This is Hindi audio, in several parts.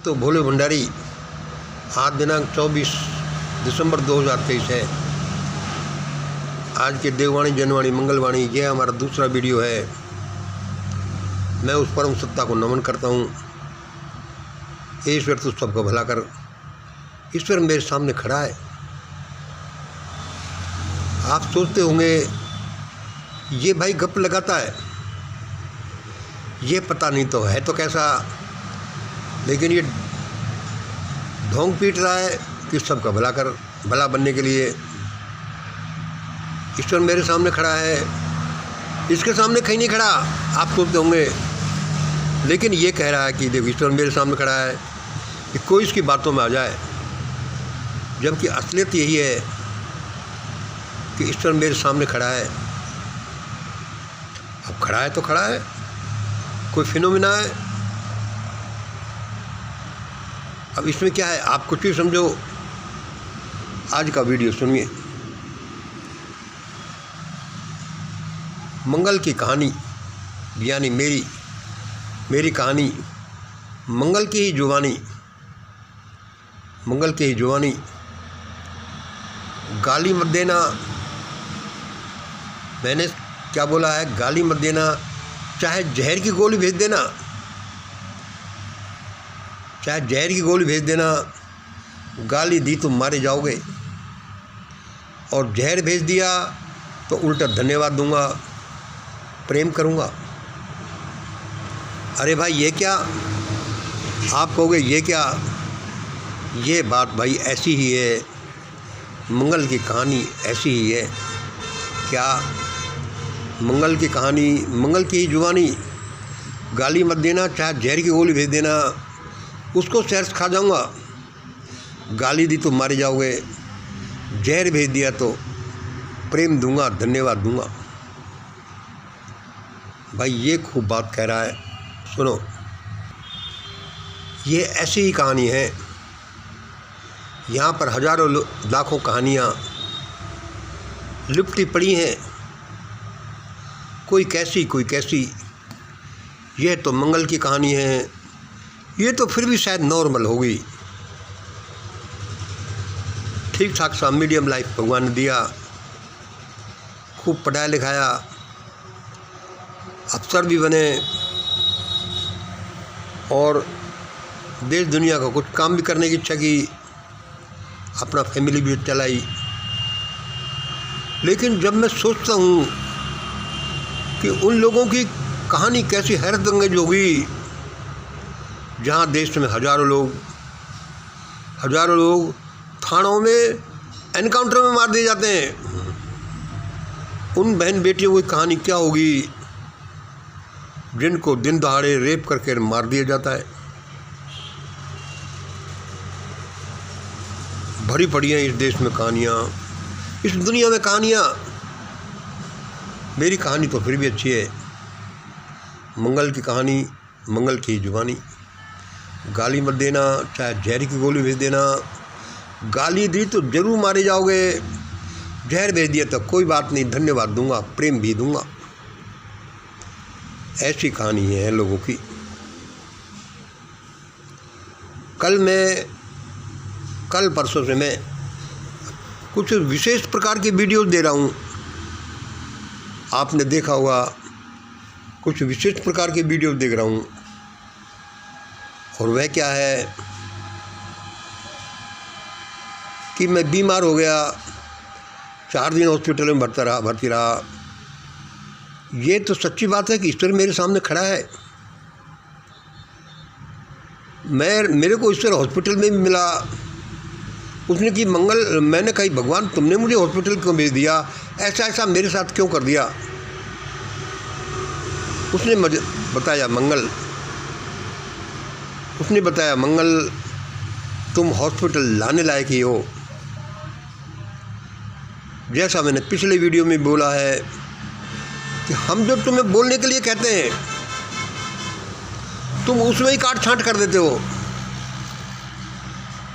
तो भोले भंडारी। आज दिनांक 24 दिसंबर 2023 है। आज के देववाणी जनवाणी मंगलवाणी यह हमारा दूसरा वीडियो है। मैं उस परम सत्ता को नमन करता हूँ। ईश्वर तू सबका भला कर। ईश्वर मेरे सामने खड़ा है। आप सोचते होंगे ये भाई गप लगाता है, ये पता नहीं तो है तो कैसा, लेकिन ये ढोंग पीट रहा है कि सबका भला कर। भला बनने के लिए ईश्वर मेरे सामने खड़ा है, इसके सामने कहीं नहीं खड़ा। आप सोचते होंगे, लेकिन ये कह रहा है कि देखो ईश्वर मेरे सामने खड़ा है कि कोई इसकी बातों में आ जाए, जबकि असलियत यही है कि ईश्वर मेरे सामने खड़ा है। अब खड़ा है तो खड़ा है, कोई फिनोमिना है। अब इसमें क्या है, आप कुछ भी समझो। आज का वीडियो सुनिए। मंगल की कहानी, यानी मेरी कहानी, मंगल की ही जुबानी। मंगल की ही जुबानी। गाली मत देना। मैंने क्या बोला है? गाली मत देना, चाहे जहर की गोली भेज देना, चाहे जहर की गोली भेज देना। गाली दी तो मारे जाओगे, और जहर भेज दिया तो उल्टा धन्यवाद दूंगा, प्रेम करूंगा। अरे भाई ये क्या, आप कहोगे ये क्या? ये बात भाई ऐसी ही है। मंगल की कहानी ऐसी ही है। क्या? मंगल की कहानी, मंगल की ही जुबानी। गाली मत देना, चाहे जहर की गोली भेज देना, उसको शहर से खा जाऊंगा। गाली दी तो मारे जाओगे, जहर भेज दिया तो प्रेम दूंगा, धन्यवाद दूंगा। भाई ये खूब बात कह रहा है। सुनो, ये ऐसी ही कहानी है। यहाँ पर हजारों लाखों कहानियाँ लिपटी पड़ी हैं, कोई कैसी कोई कैसी। यह तो मंगल की कहानी है, ये तो फिर भी शायद नॉर्मल होगी। ठीक ठाक सा मीडियम लाइफ भगवान ने दिया। खूब पढ़ाया लिखाया, अफसर भी बने, और देश दुनिया का कुछ काम भी करने की इच्छा की, अपना फैमिली भी चलाई। लेकिन जब मैं सोचता हूँ कि उन लोगों की कहानी कैसी हैरतअंगेज होगी, जहाँ देश में हजारों लोग थानों में एनकाउंटर में मार दिए जाते हैं, उन बहन बेटियों की कहानी क्या होगी जिनको दिन दहाड़े रेप करके मार दिया जाता है। भरी पड़ी हैं इस देश में कहानियाँ, इस दुनिया में कहानियाँ। मेरी कहानी तो फिर भी अच्छी है। मंगल की कहानी, मंगल की जुबानी। गाली मत देना, चाहे जहर की गोली भेज देना। गाली दी तो जरूर मारे जाओगे, जहर भेज दिया तो कोई बात नहीं, धन्यवाद दूंगा, प्रेम भी दूंगा। ऐसी कहानी है लोगों की। कल परसों से मैं कुछ विशेष प्रकार की वीडियो दे रहा हूँ। आपने देखा होगा, कुछ विशेष प्रकार की वीडियो देख रहा हूँ। और वह क्या है कि मैं बीमार हो गया, 4 दिन हॉस्पिटल में भर्ती रहा। ये तो सच्ची बात है कि ईश्वर मेरे सामने खड़ा है। मेरे को ईश्वर हॉस्पिटल में भी मिला। उसने कि मंगल, मैंने कही भगवान तुमने मुझे हॉस्पिटल क्यों भेज दिया, ऐसा मेरे साथ क्यों कर दिया? उसने मुझे बताया मंगल तुम हॉस्पिटल लाने लायक ही हो। जैसा मैंने पिछले वीडियो में बोला है कि हम जो तुम्हें बोलने के लिए कहते हैं, तुम उसमें ही काट छांट कर देते हो।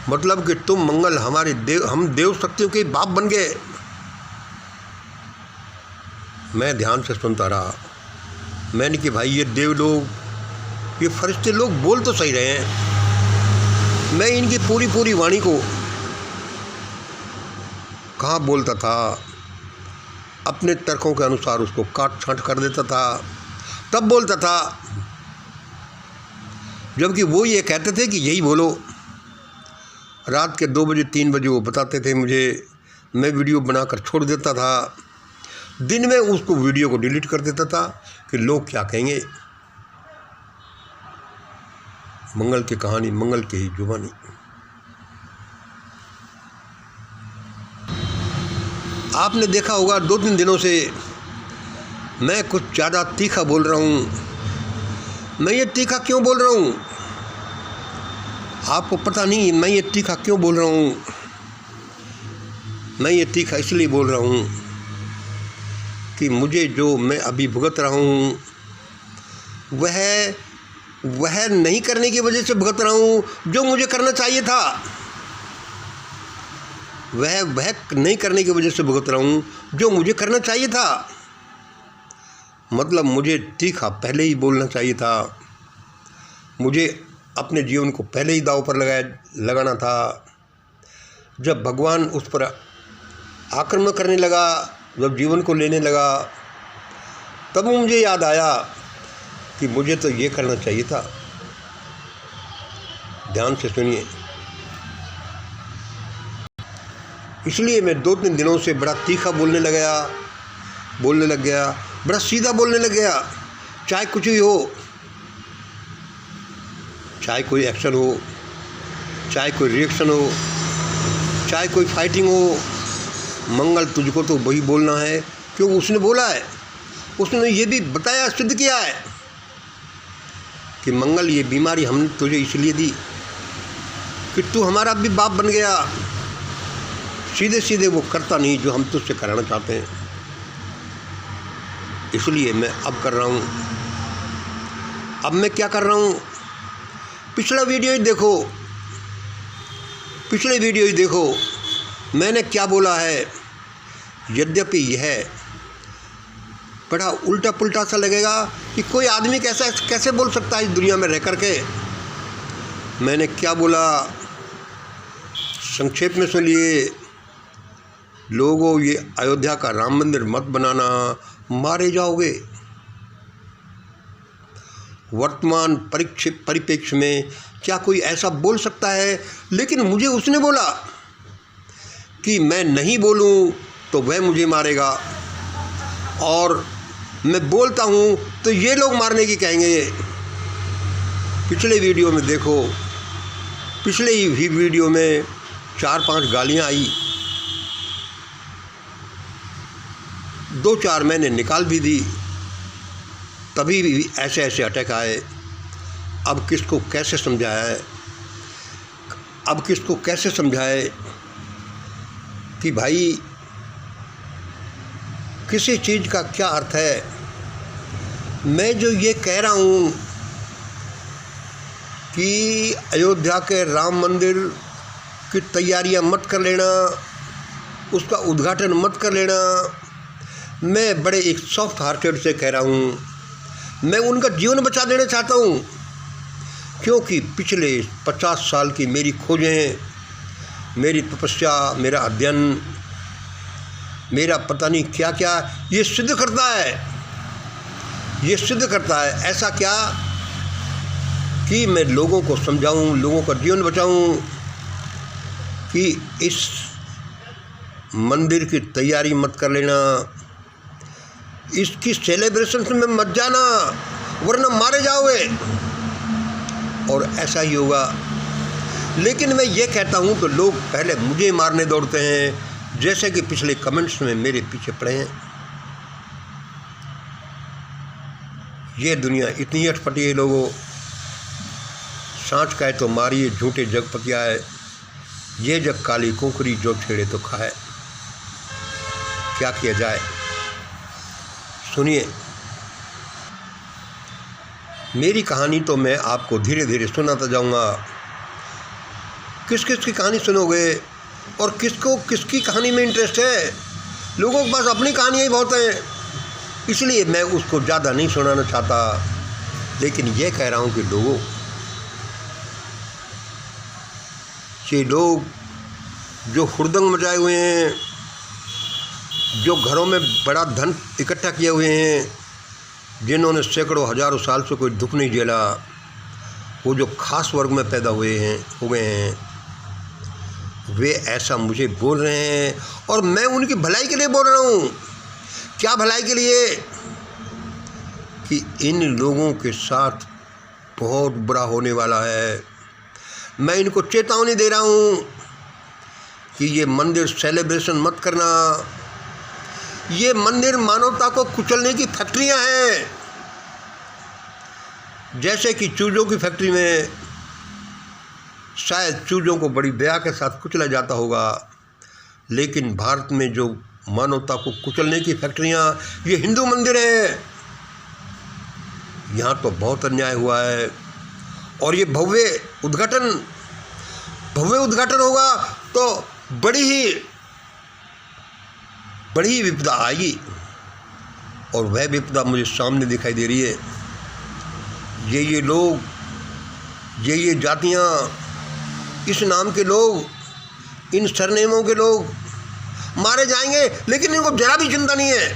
मतलब कि तुम मंगल हम देव शक्तियों के बाप बन गए। मैं ध्यान से सुनता रहा। मैंने कि भाई ये देव लोग, ये फरिश्ते लोग बोल तो सही रहे हैं, मैं इनकी पूरी पूरी वाणी को कहाँ बोलता था, अपने तर्कों के अनुसार उसको काट छांट कर देता था, तब बोलता था, जबकि वो ये कहते थे कि यही बोलो। रात के 2 बजे 3 बजे वो बताते थे मुझे, मैं वीडियो बनाकर छोड़ देता था, दिन में उसको वीडियो को डिलीट कर देता था कि लोग क्या कहेंगे। मंगल की कहानी, मंगल की ही जुबानी। आपने देखा होगा 2-3 दिनों से मैं कुछ ज़्यादा तीखा बोल रहा हूँ। मैं ये तीखा क्यों बोल रहा हूँ आपको पता नहीं। मैं ये तीखा क्यों बोल रहा हूँ, मैं ये तीखा इसलिए बोल रहा हूँ कि मुझे जो मैं अभी भुगत रहा हूँ वह नहीं करने की वजह से भुगत रहा हूँ जो मुझे करना चाहिए था। वह नहीं करने की वजह से भुगत रहा हूँ जो मुझे करना चाहिए था। मतलब मुझे तीखा पहले ही बोलना चाहिए था, मुझे अपने जीवन को पहले ही दांव पर लगाना था। जब भगवान उस पर आक्रमण करने लगा, जब जीवन को लेने लगा, तब मुझे याद आया कि मुझे तो ये करना चाहिए था। ध्यान से सुनिए। इसलिए मैं 2-3 दिनों से बड़ा तीखा बोलने लग गया, बड़ा सीधा बोलने लग गया। चाहे कुछ भी हो, चाहे कोई एक्शन हो, चाहे कोई रिएक्शन हो, चाहे कोई फाइटिंग हो, मंगल तुझको तो वही बोलना है क्यों उसने बोला है। उसने ये भी बताया, सिद्ध किया है कि मंगल ये बीमारी हमने तुझे इसलिए दी कि तू हमारा भी बाप बन गया। सीधे सीधे वो करता नहीं जो हम तुझसे कराना चाहते हैं, इसलिए मैं अब कर रहा हूँ। अब मैं क्या कर रहा हूँ, पिछले वीडियो ही देखो मैंने क्या बोला है। यद्यपि यह बड़ा उल्टा पुल्टा सा लगेगा कि कोई आदमी कैसे बोल सकता है इस दुनिया में रह करके। मैंने क्या बोला संक्षेप में सुनिए। लोगों, ये अयोध्या का राम मंदिर मत बनाना, मारे जाओगे। वर्तमान परिप्रेक्ष्य में क्या कोई ऐसा बोल सकता है? लेकिन मुझे उसने बोला कि मैं नहीं बोलूं तो वह मुझे मारेगा, और मैं बोलता हूं तो ये लोग मारने की कहेंगे। पिछले वीडियो में देखो, पिछले ही वीडियो में 4-5 गालियां आई, 2-4 मैंने निकाल भी दी, तभी भी ऐसे अटैक आए। अब किसको कैसे समझाए कि भाई किसी चीज़ का क्या अर्थ है। मैं जो ये कह रहा हूँ कि अयोध्या के राम मंदिर की तैयारियां मत कर लेना, उसका उद्घाटन मत कर लेना, मैं बड़े एक सॉफ्ट हार्टेड से कह रहा हूँ। मैं उनका जीवन बचा देना चाहता हूँ, क्योंकि पिछले 50 साल की मेरी खोजें, मेरी तपस्या, मेरा अध्ययन, मेरा पता नहीं क्या क्या ये सिद्ध करता है। ऐसा क्या कि मैं लोगों को समझाऊं, लोगों का जीवन बचाऊं कि इस मंदिर की तैयारी मत कर लेना, इसकी सेलिब्रेशन में मत जाना, वरना मारे जाओगे। और ऐसा ही होगा। लेकिन मैं ये कहता हूँ तो लोग पहले मुझे मारने दौड़ते हैं, जैसे कि पिछले कमेंट्स में मेरे पीछे पड़े हैं। ये दुनिया इतनी अटपटी है लोगों, सांच कहे तो मारिए, झूठे जग पतियाए, ये जग काली कुकरी जो छेड़े तो खाए। क्या किया जाए, सुनिए। मेरी कहानी तो मैं आपको धीरे धीरे सुनाता जाऊंगा। किस किस की कहानी सुनोगे और किसको किसकी कहानी में इंटरेस्ट है? लोगों के पास अपनी कहानियाँ ही बहुत हैं, इसलिए मैं उसको ज़्यादा नहीं सुनाना चाहता। लेकिन यह कह रहा हूँ कि लोगों, कि लोग जो हुड़दंग मचाए हुए हैं, जो घरों में बड़ा धन इकट्ठा किए हुए हैं, जिन्होंने सैकड़ों हजारों साल से कोई दुख नहीं झेला, वो जो खास वर्ग में पैदा हुए हैं, वे ऐसा मुझे बोल रहे हैं और मैं उनकी भलाई के लिए बोल रहा हूँ। क्या भलाई के लिए? कि इन लोगों के साथ बहुत बुरा होने वाला है। मैं इनको चेतावनी दे रहा हूँ कि ये मंदिर सेलिब्रेशन मत करना। ये मंदिर मानवता को कुचलने की फैक्ट्रियाँ हैं। जैसे कि चूजों की फैक्ट्री में शायद चूजों को बड़ी दया के साथ कुचला जाता होगा, लेकिन भारत में जो मानवता को कुचलने की फैक्ट्रियाँ, ये हिंदू मंदिर हैं। यहाँ तो बहुत अन्याय हुआ है और ये भव्य उद्घाटन होगा तो बड़ी ही विपदा आएगी, और वह विपदा मुझे सामने दिखाई दे रही है। ये लोग, ये जातियाँ, इस नाम के लोग, इन सरनेमों के लोग मारे जाएंगे, लेकिन इनको जरा भी चिंता नहीं है।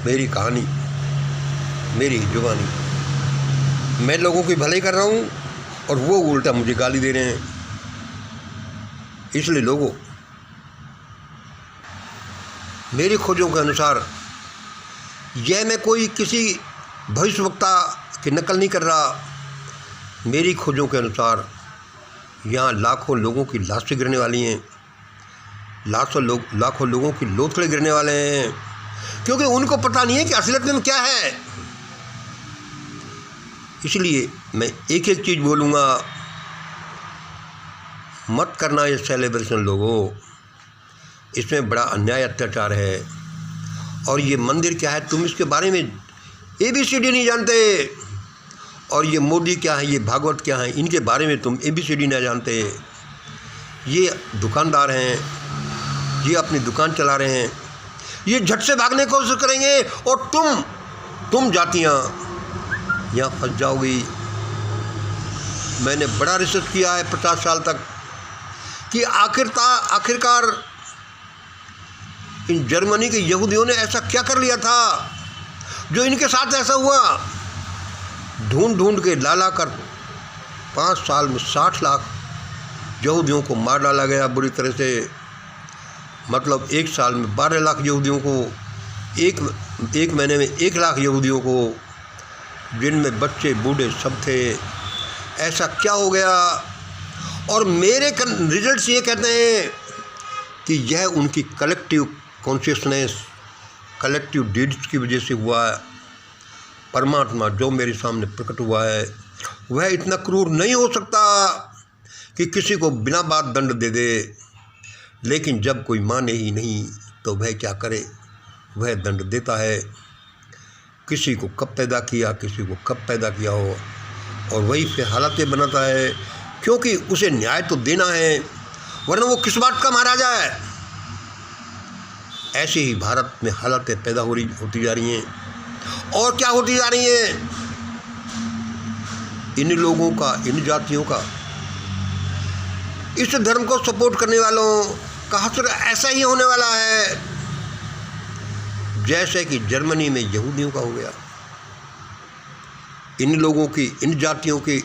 मेरी कहानी, मेरी जुबानी, मैं लोगों की भलाई कर रहा हूँ और वो उल्टा मुझे गाली दे रहे हैं। इसलिए लोगों, मेरी खोजों के अनुसार, यह मैं कोई किसी भविष्यवक्ता की नकल नहीं कर रहा। मेरी खोजों के अनुसार यहाँ लाखों लोगों की लाशें गिरने वाली हैं, लाखों लोगों की लोथड़े गिरने वाले हैं, क्योंकि उनको पता नहीं है कि असलियत में क्या है। इसलिए मैं एक एक चीज़ बोलूँगा, मत करना ये सेलिब्रेशन लोगों, इसमें बड़ा अन्याय अत्याचार है। और ये मंदिर क्या है, तुम इसके बारे में ABCD नहीं जानते। और ये मोदी क्या है, ये भागवत क्या है, इनके बारे में तुम ABCD नहीं जानते। ये दुकानदार हैं, ये अपनी दुकान चला रहे हैं, ये झट से भागने की कोशिश करेंगे और तुम जातियाँ यहाँ फंस जाओगी। मैंने बड़ा रिसर्च किया है 50 साल तक कि आखिरकार इन जर्मनी के यहूदियों ने ऐसा क्या कर लिया था जो इनके साथ ऐसा हुआ। ढूंढ के लाला कर 5 साल में 60 लाख यहूदियों को मार डाला गया बुरी तरह से। मतलब 1 साल में 12 लाख यहूदियों को, एक महीने में 1 लाख यहूदियों को, जिनमें बच्चे बूढ़े सब थे। ऐसा क्या हो गया? और मेरे रिजल्ट्स ये कहते हैं कि यह उनकी कलेक्टिव कॉन्शियसनेस, कलेक्टिव डीड्स की वजह से हुआ है। परमात्मा जो मेरे सामने प्रकट हुआ है, वह इतना क्रूर नहीं हो सकता कि किसी को बिना बात दंड दे दे। लेकिन जब कोई माने ही नहीं तो वह क्या करे, वह दंड देता है। किसी को कब पैदा किया, किसी को कब पैदा किया हो, और वही फिर हालातें बनाता है, क्योंकि उसे न्याय तो देना है, वरना वो किस बात का महाराजा है। ऐसे ही भारत में हालातें पैदा होती जा रही हैं। और क्या होती जा रही हैं? इन लोगों का, इन जातियों का, इस धर्म को सपोर्ट करने वालों का हश्र ऐसा ही होने वाला है जैसे कि जर्मनी में यहूदियों का हो गया। इन लोगों की, इन जातियों की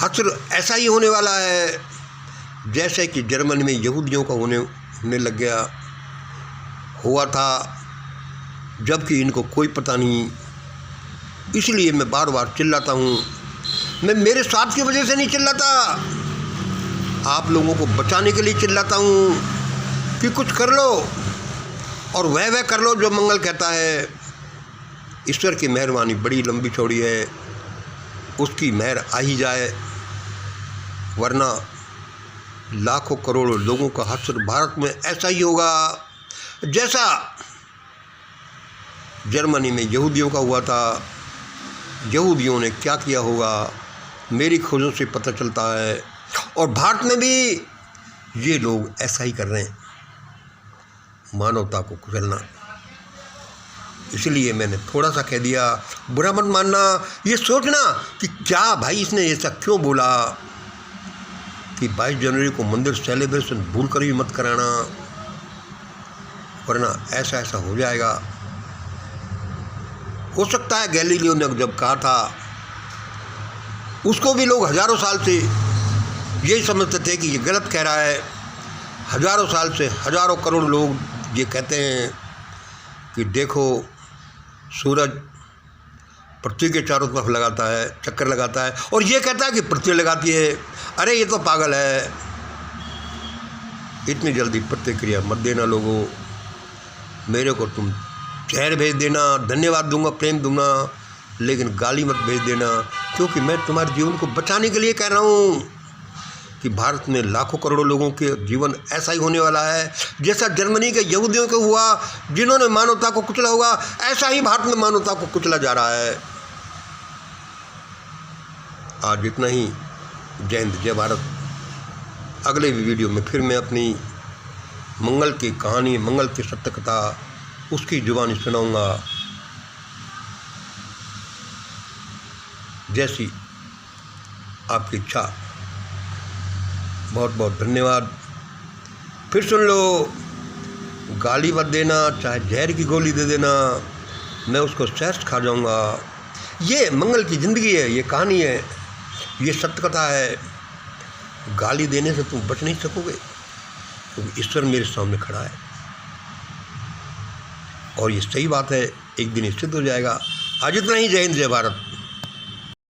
हश्र ऐसा ही होने वाला है जैसे कि जर्मनी में यहूदियों का होने लग गया, हुआ था, जबकि इनको कोई पता नहीं। इसलिए मैं बार बार चिल्लाता हूँ। मैं मेरे साथ की वजह से नहीं चिल्लाता, आप लोगों को बचाने के लिए चिल्लाता हूँ कि कुछ कर लो, और वह कर लो जो मंगल कहता है। ईश्वर की मेहरबानी बड़ी लंबी चौड़ी है, उसकी मेहर आ ही जाए, वरना लाखों करोड़ों लोगों का हश्र भारत में ऐसा ही होगा जैसा जर्मनी में यहूदियों का हुआ था। यहूदियों ने क्या किया होगा मेरी खोजों से पता चलता है, और भारत में भी ये लोग ऐसा ही कर रहे हैं, मानवता को कुचलना। इसलिए मैंने थोड़ा सा कह दिया, बुरा मत मानना। ये सोचना कि क्या भाई इसने ऐसा क्यों बोला कि 22 जनवरी को मंदिर सेलिब्रेशन भूल कर भी मत कराना, वरना ऐसा ऐसा हो जाएगा। हो सकता है गैलीलियो ने जब कहा था उसको भी लोग हज़ारों साल से यही समझते थे कि ये गलत कह रहा है। हज़ारों साल से हज़ारों करोड़ लोग ये कहते हैं कि देखो सूरज पृथ्वी के चारों तरफ लगाता है, चक्कर लगाता है, और ये कहता है कि पृथ्वी लगाती है। अरे ये तो पागल है। इतनी जल्दी प्रतिक्रिया मत देना लोगों। मेरे को तुम जहर भेज देना, धन्यवाद दूंगा, प्रेम दूंगा, लेकिन गाली मत भेज देना, क्योंकि मैं तुम्हारे जीवन को बचाने के लिए कह रहा हूँ कि भारत में लाखों करोड़ों लोगों के जीवन ऐसा ही होने वाला है जैसा जर्मनी के यहूदियों को हुआ, जिन्होंने मानवता को कुचला होगा, ऐसा ही भारत में मानवता को कुचला जा रहा है। आज इतना ही। जय हिंद, जय भारत। अगले वीडियो में फिर मैं अपनी मंगल की कहानी, मंगल की सत्य कथा, उसकी जुबानी सुनाऊंगा। जैसी आपकी इच्छा। बहुत बहुत धन्यवाद। फिर सुन लो, गाली मत देना, चाहे जहर की गोली दे देना, मैं उसको सहज खा जाऊंगा। ये मंगल की ज़िंदगी है, ये कहानी है, ये सत्य कथा है। गाली देने से तुम बच नहीं सकोगे, क्योंकि ईश्वर मेरे सामने खड़ा है और ये सही बात है। एक दिन सिद्ध हो जाएगा। आज इतना ही। जय हिंद, जय भारत।